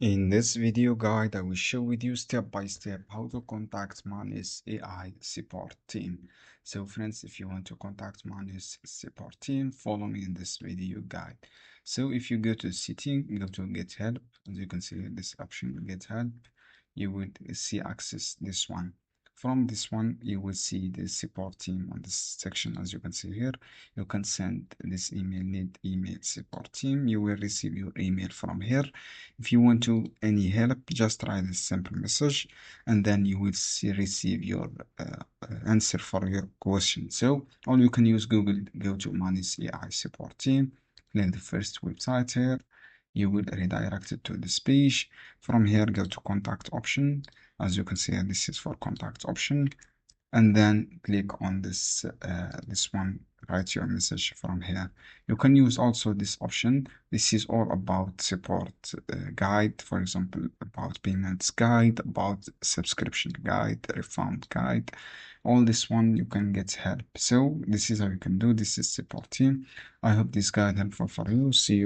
In this video guide, I will show with you step by step how to contact Manus AI support team. So friends, if you want to contact Manus support team, follow me in this video guide. So if you go to setting, go to get help, as you can see this option, get help, you will see access this one. From this one, you will see the support team on this section. As you can see here, you can send this email, need email support team. You will receive your email from here. If you want to any help, just write a simple message, and then you will receive your answer for your question. So, or you can use Google, go to Manus AI support team, click the first website here. You will redirect it to this page. From here, go to contact option. As you can see, this is for contact option, and then click on this this one, write your message from here. You can use also this option. This is all about support guide, for example, about payments guide, about subscription guide, refund guide. All this one you can get help. So this is how you can do. This is support team. I hope this guide helpful for you. See you.